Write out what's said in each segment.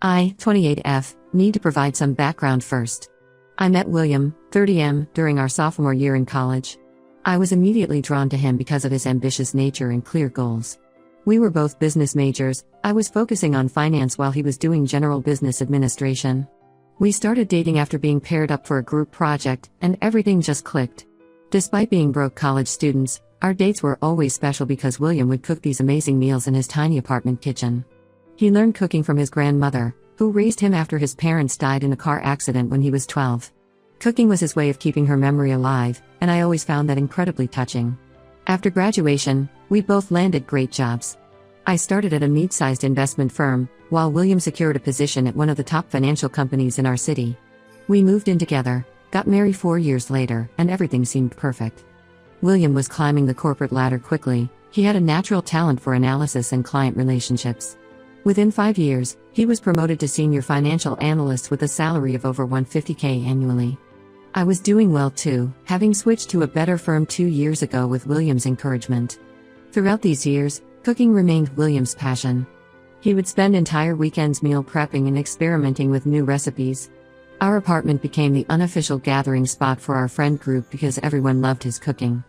I, 28F, need to provide some background first. I met William, 30M, during our sophomore year in college. I was immediately drawn to him because of his ambitious nature and clear goals. We were both business majors. I was focusing on finance while he was doing general business administration. We started dating after being paired up for a group project, and everything just clicked. Despite being broke college students, our dates were always special because William would cook these amazing meals in his tiny apartment kitchen. He learned cooking from his grandmother, who raised him after his parents died in a car accident when he was 12. Cooking was his way of keeping her memory alive, and I always found that incredibly touching. After graduation, we both landed great jobs. I started at a mid-sized investment firm, while William secured a position at one of the top financial companies in our city. We moved in together, got married 4 years later, and everything seemed perfect. William was climbing the corporate ladder quickly. He had a natural talent for analysis and client relationships. Within 5 years, he was promoted to senior financial analyst with a salary of over $150K annually. I was doing well too, having switched to a better firm 2 years ago with William's encouragement. Throughout these years, cooking remained William's passion. He would spend entire weekends meal prepping and experimenting with new recipes. Our apartment became the unofficial gathering spot for our friend group because everyone loved his cooking.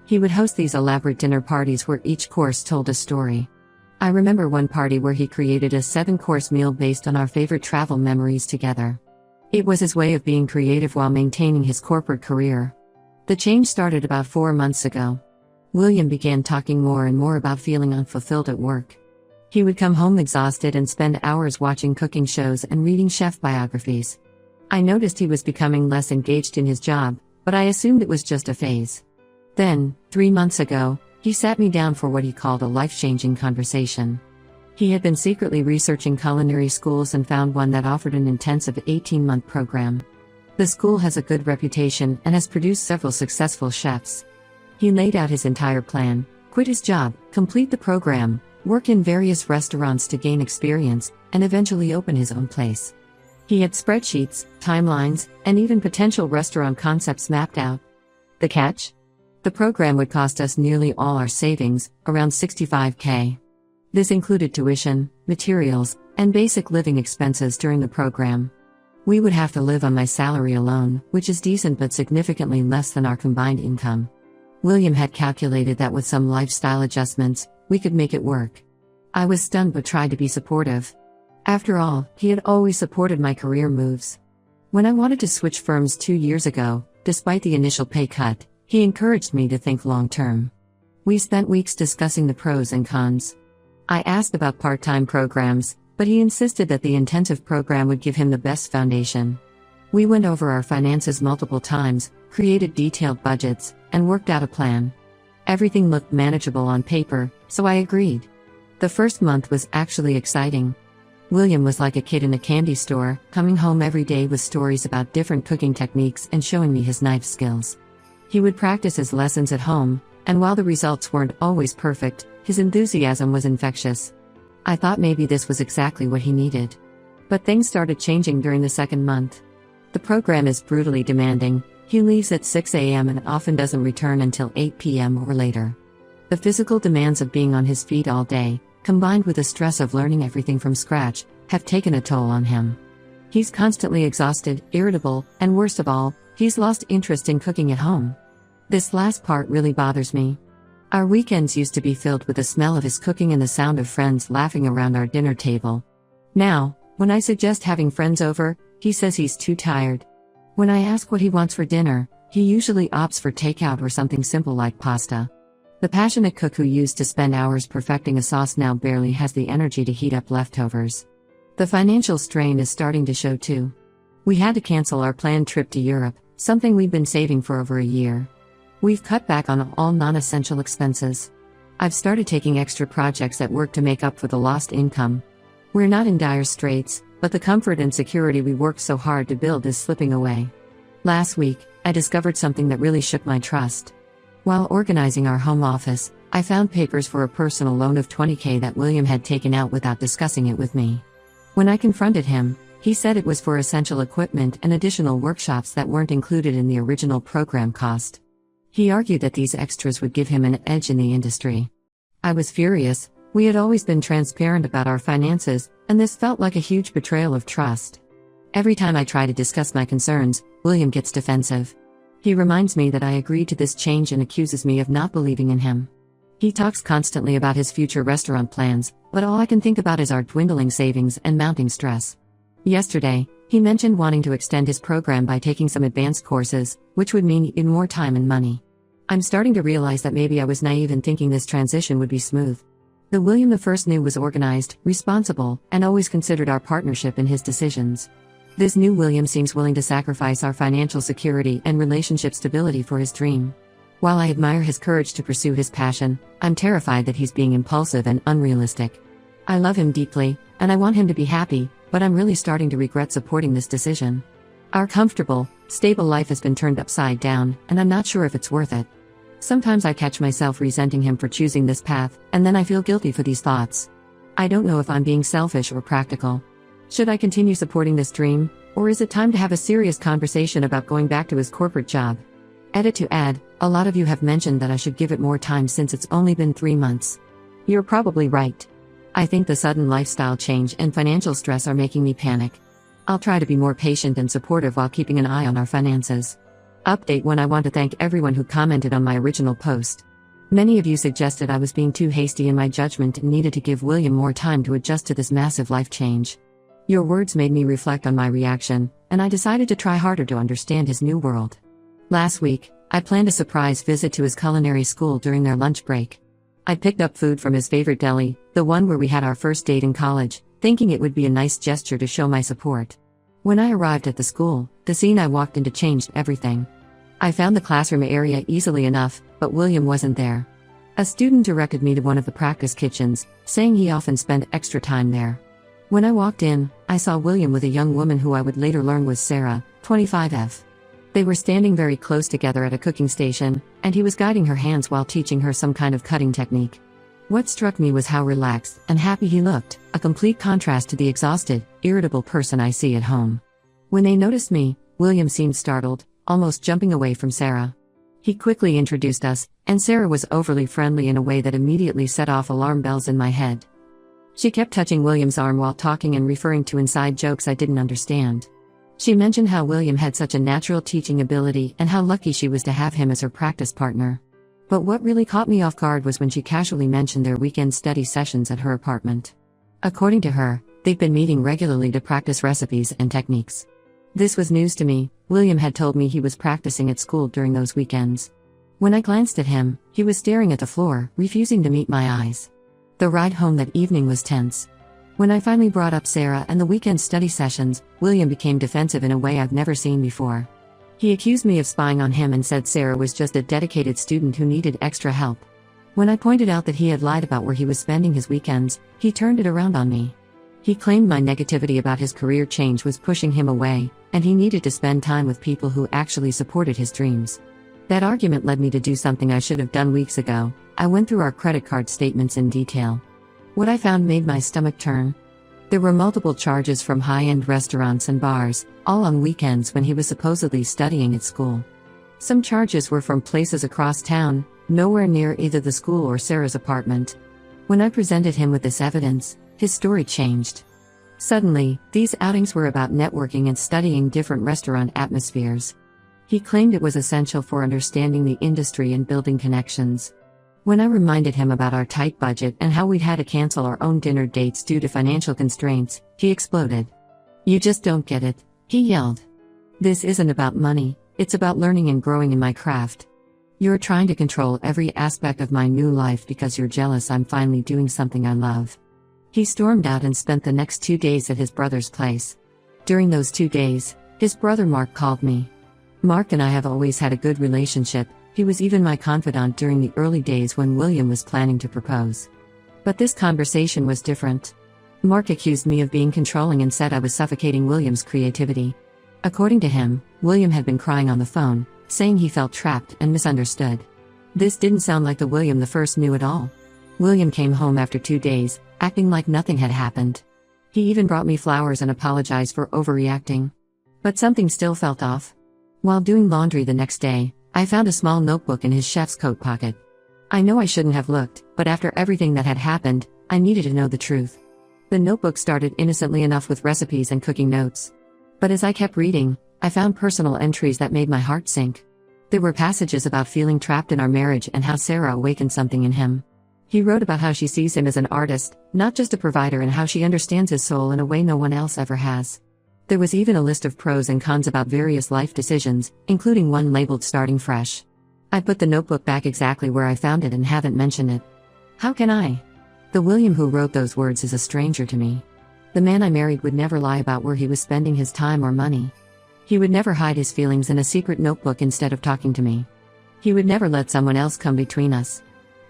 He would host these elaborate dinner parties where each course told a story. I remember one party where he created a 7-course meal based on our favorite travel memories together. It was his way of being creative while maintaining his corporate career. The change started about 4 months ago. William began talking more and more about feeling unfulfilled at work. He would come home exhausted and spend hours watching cooking shows and reading chef biographies. I noticed he was becoming less engaged in his job, but I assumed it was just a phase. Then, 3 months ago, he sat me down for what he called a life-changing conversation. He had been secretly researching culinary schools and found one that offered an intensive 18-month program. The school has a good reputation and has produced several successful chefs. He laid out his entire plan: quit his job, complete the program, work in various restaurants to gain experience, and eventually open his own place. He had spreadsheets, timelines, and even potential restaurant concepts mapped out. The catch? The program would cost us nearly all our savings, around $65K. This included tuition, materials, and basic living expenses during the program. We would have to live on my salary alone, which is decent but significantly less than our combined income. William had calculated that with some lifestyle adjustments, we could make it work. I was stunned but tried to be supportive. After all, he had always supported my career moves. When I wanted to switch firms 2 years ago, despite the initial pay cut, he encouraged me to think long-term. We spent weeks discussing the pros and cons. I asked about part-time programs, but he insisted that the intensive program would give him the best foundation. We went over our finances multiple times, created detailed budgets, and worked out a plan. Everything looked manageable on paper, so I agreed. The first month was actually exciting. William was like a kid in a candy store, coming home every day with stories about different cooking techniques and showing me his knife skills. He would practice his lessons at home, and while the results weren't always perfect, his enthusiasm was infectious. I thought maybe this was exactly what he needed. But things started changing during the second month. The program is brutally demanding. He leaves at 6 a.m. and often doesn't return until 8 p.m. or later. The physical demands of being on his feet all day, combined with the stress of learning everything from scratch, have taken a toll on him. He's constantly exhausted, irritable, and worst of all, he's lost interest in cooking at home. This last part really bothers me. Our weekends used to be filled with the smell of his cooking and the sound of friends laughing around our dinner table. Now, when I suggest having friends over, he says he's too tired. When I ask what he wants for dinner, he usually opts for takeout or something simple like pasta. The passionate cook who used to spend hours perfecting a sauce now barely has the energy to heat up leftovers. The financial strain is starting to show too. We had to cancel our planned trip to Europe, something we've been saving for over a year. We've cut back on all non-essential expenses. I've started taking extra projects at work to make up for the lost income. We're not in dire straits, but the comfort and security we worked so hard to build is slipping away. Last week, I discovered something that really shook my trust. While organizing our home office, I found papers for a personal loan of $20K that William had taken out without discussing it with me. When I confronted him, he said it was for essential equipment and additional workshops that weren't included in the original program cost. He argued that these extras would give him an edge in the industry. I was furious, We had always been transparent about our finances, and this felt like a huge betrayal of trust. Every time I try to discuss my concerns, William gets defensive. He reminds me that I agreed to this change and accuses me of not believing in him. He talks constantly about his future restaurant plans, but all I can think about is our dwindling savings and mounting stress. Yesterday, he mentioned wanting to extend his program by taking some advanced courses, which would mean even more time and money. I'm starting to realize that maybe I was naive in thinking this transition would be smooth. The William I knew was organized, responsible, and always considered our partnership in his decisions. This new William seems willing to sacrifice our financial security and relationship stability for his dream. While I admire his courage to pursue his passion, I'm terrified that he's being impulsive and unrealistic. I love him deeply, and I want him to be happy, but I'm really starting to regret supporting this decision. Our comfortable, stable life has been turned upside down, and I'm not sure if it's worth it. Sometimes I catch myself resenting him for choosing this path, and then I feel guilty for these thoughts. I don't know if I'm being selfish or practical. Should I continue supporting this dream, or is it time to have a serious conversation about going back to his corporate job? Edit to add, a lot of you have mentioned that I should give it more time since it's only been 3 months. You're probably right. I think the sudden lifestyle change and financial stress are making me panic. I'll try to be more patient and supportive while keeping an eye on our finances. Update 1: I want to thank everyone who commented on my original post. Many of you suggested I was being too hasty in my judgment and needed to give William more time to adjust to this massive life change. Your words made me reflect on my reaction, and I decided to try harder to understand his new world. Last week, I planned a surprise visit to his culinary school during their lunch break. I picked up food from his favorite deli, the one where we had our first date in college, thinking it would be a nice gesture to show my support. When I arrived at the school, the scene I walked into changed everything. I found the classroom area easily enough, but William wasn't there. A student directed me to one of the practice kitchens, saying he often spent extra time there. When I walked in, I saw William with a young woman who I would later learn was Sarah, 25F. They were standing very close together at a cooking station, and he was guiding her hands while teaching her some kind of cutting technique. What struck me was how relaxed and happy he looked, a complete contrast to the exhausted, irritable person I see at home. When they noticed me, William seemed startled, almost jumping away from Sarah. He quickly introduced us, and Sarah was overly friendly in a way that immediately set off alarm bells in my head. She kept touching William's arm while talking and referring to inside jokes I didn't understand. She mentioned how William had such a natural teaching ability and how lucky she was to have him as her practice partner. But what really caught me off guard was when she casually mentioned their weekend study sessions at her apartment. According to her, they've been meeting regularly to practice recipes and techniques. This was news to me. William had told me he was practicing at school during those weekends. When I glanced at him, he was staring at the floor, refusing to meet my eyes. The ride home that evening was tense. When I finally brought up Sarah and the weekend study sessions, William became defensive in a way I've never seen before. He accused me of spying on him and said Sarah was just a dedicated student who needed extra help. When I pointed out that he had lied about where he was spending his weekends, he turned it around on me. He claimed my negativity about his career change was pushing him away, and he needed to spend time with people who actually supported his dreams. That argument led me to do something I should have done weeks ago. I went through our credit card statements in detail. What I found made my stomach turn. There were multiple charges from high-end restaurants and bars, all on weekends when he was supposedly studying at school. Some charges were from places across town, nowhere near either the school or Sarah's apartment. When I presented him with this evidence, his story changed. Suddenly, these outings were about networking and studying different restaurant atmospheres. He claimed it was essential for understanding the industry and building connections. When I reminded him about our tight budget and how we'd had to cancel our own dinner dates due to financial constraints, he exploded. "You just don't get it," he yelled. "This isn't about money, it's about learning and growing in my craft. You're trying to control every aspect of my new life because you're jealous I'm finally doing something I love." He stormed out and spent the next 2 days at his brother's place. During those 2 days, his brother Mark called me. Mark and I have always had a good relationship. He was even my confidant during the early days when William was planning to propose. But this conversation was different. Mark accused me of being controlling and said I was suffocating William's creativity. According to him, William had been crying on the phone, saying he felt trapped and misunderstood. This didn't sound like the William I knew at all. William came home after 2 days, acting like nothing had happened. He even brought me flowers and apologized for overreacting. But something still felt off. While doing laundry the next day, I found a small notebook in his chef's coat pocket. I know I shouldn't have looked, but after everything that had happened, I needed to know the truth. The notebook started innocently enough with recipes and cooking notes. But as I kept reading, I found personal entries that made my heart sink. There were passages about feeling trapped in our marriage and how Sarah awakened something in him. He wrote about how she sees him as an artist, not just a provider, and how she understands his soul in a way no one else ever has. There was even a list of pros and cons about various life decisions, including one labeled starting fresh. I put the notebook back exactly where I found it and haven't mentioned it. How can I? The William who wrote those words is a stranger to me. The man I married would never lie about where he was spending his time or money. He would never hide his feelings in a secret notebook instead of talking to me. He would never let someone else come between us.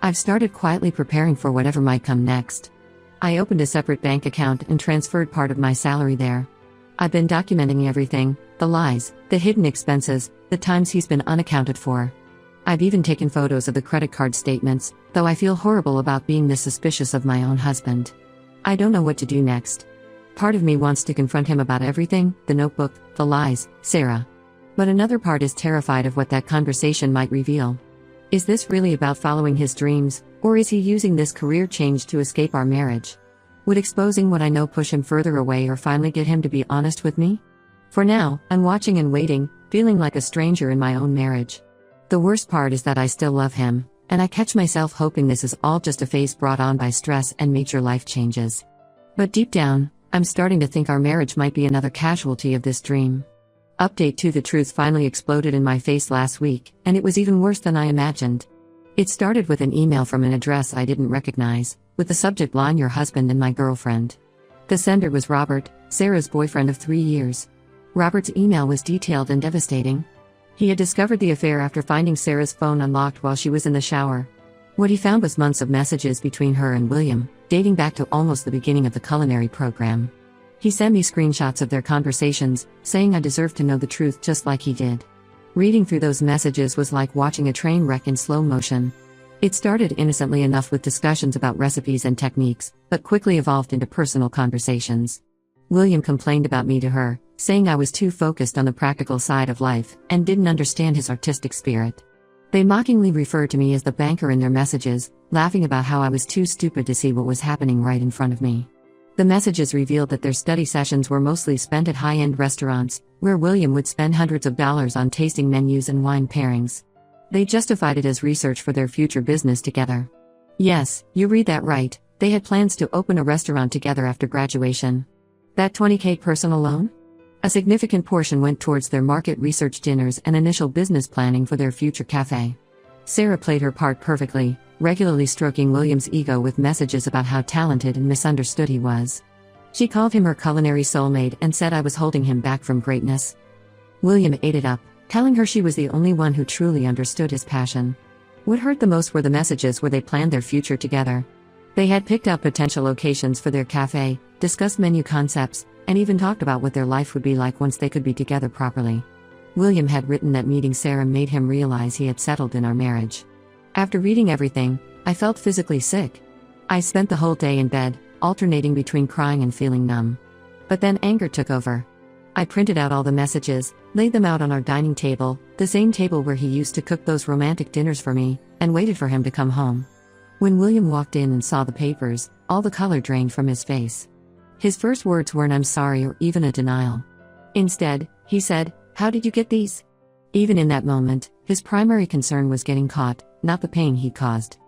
I've started quietly preparing for whatever might come next. I opened a separate bank account and transferred part of my salary there. I've been documenting everything, the lies, the hidden expenses, the times he's been unaccounted for. I've even taken photos of the credit card statements, though I feel horrible about being this suspicious of my own husband. I don't know what to do next. Part of me wants to confront him about everything, the notebook, the lies, Sarah. But another part is terrified of what that conversation might reveal. Is this really about following his dreams, or is he using this career change to escape our marriage? Would exposing what I know push him further away or finally get him to be honest with me? For now, I'm watching and waiting, feeling like a stranger in my own marriage. The worst part is that I still love him, and I catch myself hoping this is all just a phase brought on by stress and major life changes. But deep down, I'm starting to think our marriage might be another casualty of this dream. Update 2: the truth finally exploded in my face last week, and it was even worse than I imagined. It started with an email from an address I didn't recognize, with the subject line "Your husband and my girlfriend." The sender was Robert, Sarah's boyfriend of 3 years. Robert's email was detailed and devastating. He had discovered the affair after finding Sarah's phone unlocked while she was in the shower. What he found was months of messages between her and William, dating back to almost the beginning of the culinary program. He sent me screenshots of their conversations, saying I deserved to know the truth just like he did. Reading through those messages was like watching a train wreck in slow motion. It started innocently enough with discussions about recipes and techniques, but quickly evolved into personal conversations. William complained about me to her, saying I was too focused on the practical side of life and didn't understand his artistic spirit. They mockingly referred to me as the banker in their messages, laughing about how I was too stupid to see what was happening right in front of me. The messages revealed that their study sessions were mostly spent at high-end restaurants, where William would spend hundreds of dollars on tasting menus and wine pairings. They justified it as research for their future business together. Yes, you read that right, they had plans to open a restaurant together after graduation. That $20,000 personal loan? A significant portion went towards their market research dinners and initial business planning for their future cafe. Sarah played her part perfectly, regularly stroking William's ego with messages about how talented and misunderstood he was. She called him her culinary soulmate and said I was holding him back from greatness. William ate it up, telling her she was the only one who truly understood his passion. What hurt the most were the messages where they planned their future together. They had picked out potential locations for their cafe, discussed menu concepts, and even talked about what their life would be like once they could be together properly. William had written that meeting Sarah made him realize he had settled in our marriage. After reading everything, I felt physically sick. I spent the whole day in bed, alternating between crying and feeling numb. But then anger took over. I printed out all the messages, laid them out on our dining table, the same table where he used to cook those romantic dinners for me, and waited for him to come home. When William walked in and saw the papers, all the color drained from his face. His first words weren't "I'm sorry" or even a denial. Instead, he said, "How did you get these?" Even in that moment, his primary concern was getting caught, not the pain he caused.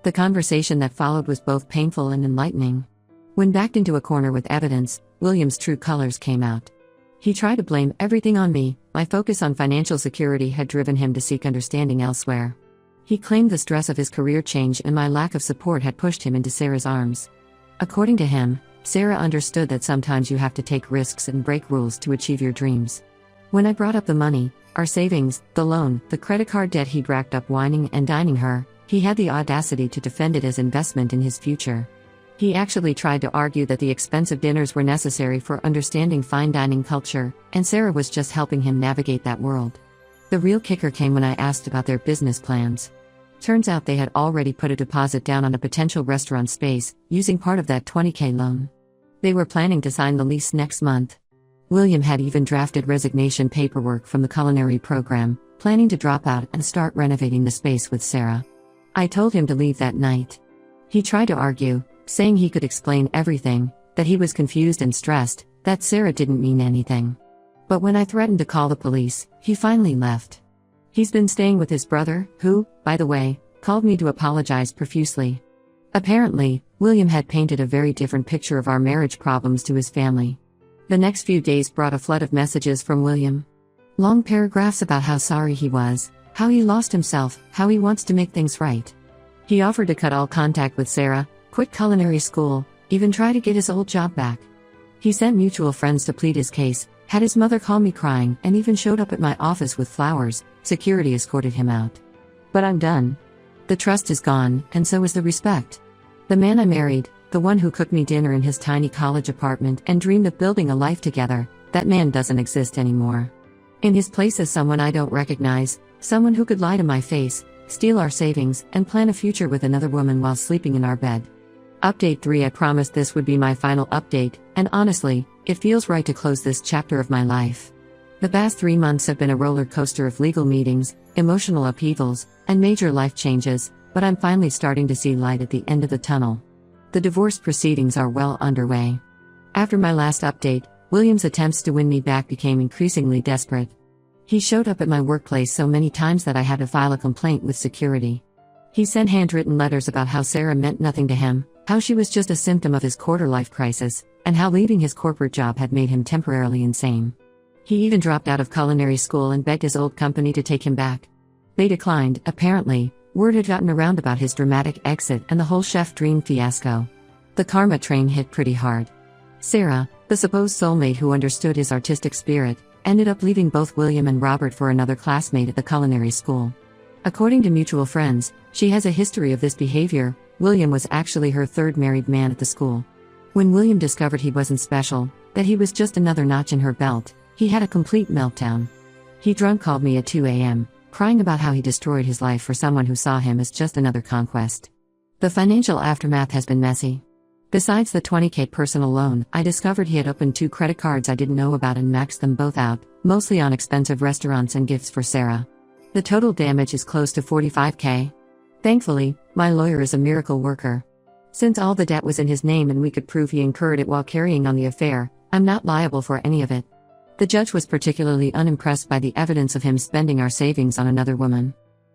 The conversation that followed was both painful and enlightening. When backed into a corner with evidence, William's true colors came out. He tried to blame everything on me. My focus on financial security had driven him to seek understanding elsewhere. He claimed the stress of his career change and my lack of support had pushed him into Sarah's arms. According to him, Sarah understood that sometimes you have to take risks and break rules to achieve your dreams. When I brought up the money, our savings, the loan, the credit card debt he'd racked up wining and dining her, he had the audacity to defend it as investment in his future. He actually tried to argue that the expensive dinners were necessary for understanding fine dining culture, and Sarah was just helping him navigate that world. The real kicker came when I asked about their business plans. Turns out they had already put a deposit down on a potential restaurant space, using part of that $20,000 loan. They were planning to sign the lease next month. William had even drafted resignation paperwork from the culinary program, planning to drop out and start renovating the space with Sarah. I told him to leave that night. He tried to argue, saying he could explain everything, that he was confused and stressed, that Sarah didn't mean anything. But when I threatened to call the police, he finally left. He's been staying with his brother, who, by the way, called me to apologize profusely. Apparently, William had painted a very different picture of our marriage problems to his family. The next few days brought a flood of messages from William. Long paragraphs about how sorry he was, how he lost himself, how he wants to make things right. He offered to cut all contact with Sarah, quit culinary school, even try to get his old job back. He sent mutual friends to plead his case, had his mother call me crying, and even showed up at my office with flowers. Security escorted him out. But I'm done. The trust is gone, and so is the respect. The man I married, the one who cooked me dinner in his tiny college apartment and dreamed of building a life together, that man doesn't exist anymore. In his place is someone I don't recognize, someone who could lie to my face, steal our savings, and plan a future with another woman while sleeping in our bed. Update 3. I promised this would be my final update, and honestly, it feels right to close this chapter of my life. The past 3 months have been a roller coaster of legal meetings, emotional upheavals, and major life changes, but I'm finally starting to see light at the end of the tunnel. The divorce proceedings are well underway. After my last update, William's attempts to win me back became increasingly desperate. He showed up at my workplace so many times that I had to file a complaint with security. He sent handwritten letters about how Sarah meant nothing to him, how she was just a symptom of his quarter-life crisis, and how leaving his corporate job had made him temporarily insane. He even dropped out of culinary school and begged his old company to take him back. They declined. Apparently, word had gotten around about his dramatic exit and the whole chef dream fiasco. The karma train hit pretty hard. Sarah, the supposed soulmate who understood his artistic spirit, ended up leaving both William and Robert for another classmate at the culinary school. According to mutual friends, she has a history of this behavior. William was actually her third married man at the school. When William discovered he wasn't special, that he was just another notch in her belt, he had a complete meltdown. He drunk called me at 2 a.m., crying about how he destroyed his life for someone who saw him as just another conquest. The financial aftermath has been messy. Besides the $20,000 personal loan, I discovered he had opened 2 credit cards I didn't know about and maxed them both out, mostly on expensive restaurants and gifts for Sarah. The total damage is close to $45,000. Thankfully, my lawyer is a miracle worker. Since all the debt was in his name and we could prove he incurred it while carrying on the affair, I'm not liable for any of it. The judge was particularly unimpressed by the evidence of him spending our savings on another woman.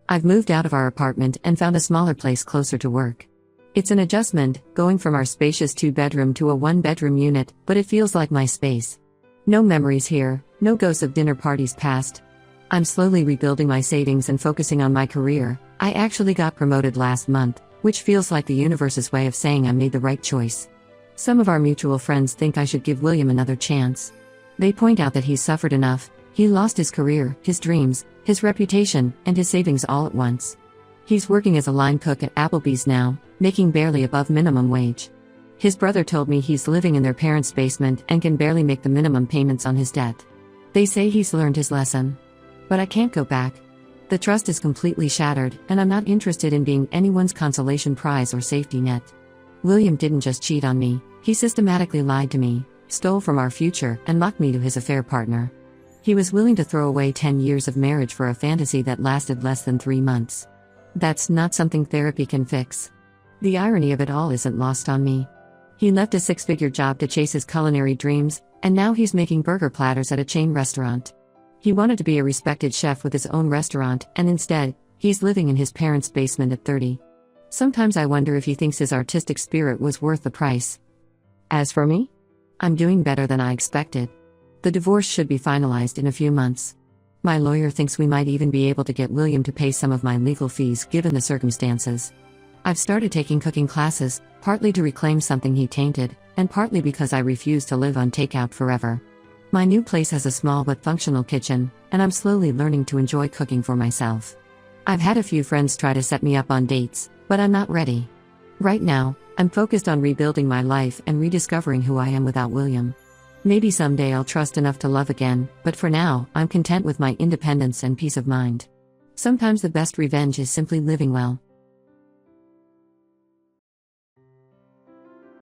I've moved out of our apartment and found a smaller place closer to work. It's an adjustment, going from our spacious 2-bedroom to a 1-bedroom unit, but it feels like my space. No memories here, no ghosts of dinner parties past. I'm slowly rebuilding my savings and focusing on my career. I actually got promoted last month, which feels like the universe's way of saying I made the right choice. Some of our mutual friends think I should give William another chance. They point out that he's suffered enough. He lost his career, his dreams, his reputation, and his savings all at once. He's working as a line cook at Applebee's now, making barely above minimum wage. His brother told me he's living in their parents' basement and can barely make the minimum payments on his debt. They say he's learned his lesson. But I can't go back. The trust is completely shattered, and I'm not interested in being anyone's consolation prize or safety net. William didn't just cheat on me, he systematically lied to me, stole from our future, and locked me to his affair partner. He was willing to throw away 10 years of marriage for a fantasy that lasted less than 3 months. That's not something therapy can fix. The irony of it all isn't lost on me. He left a 6-figure job to chase his culinary dreams, and now he's making burger platters at a chain restaurant. He wanted to be a respected chef with his own restaurant, and instead, he's living in his parents' basement at 30. Sometimes I wonder if he thinks his artistic spirit was worth the price. As for me, I'm doing better than I expected. The divorce should be finalized in a few months. My lawyer thinks we might even be able to get William to pay some of my legal fees given the circumstances. I've started taking cooking classes, partly to reclaim something he tainted, and partly because I refuse to live on takeout forever. My new place has a small but functional kitchen, and I'm slowly learning to enjoy cooking for myself. I've had a few friends try to set me up on dates, but I'm not ready. Right now, I'm focused on rebuilding my life and rediscovering who I am without William. Maybe someday I'll trust enough to love again, but for now, I'm content with my independence and peace of mind. Sometimes the best revenge is simply living well.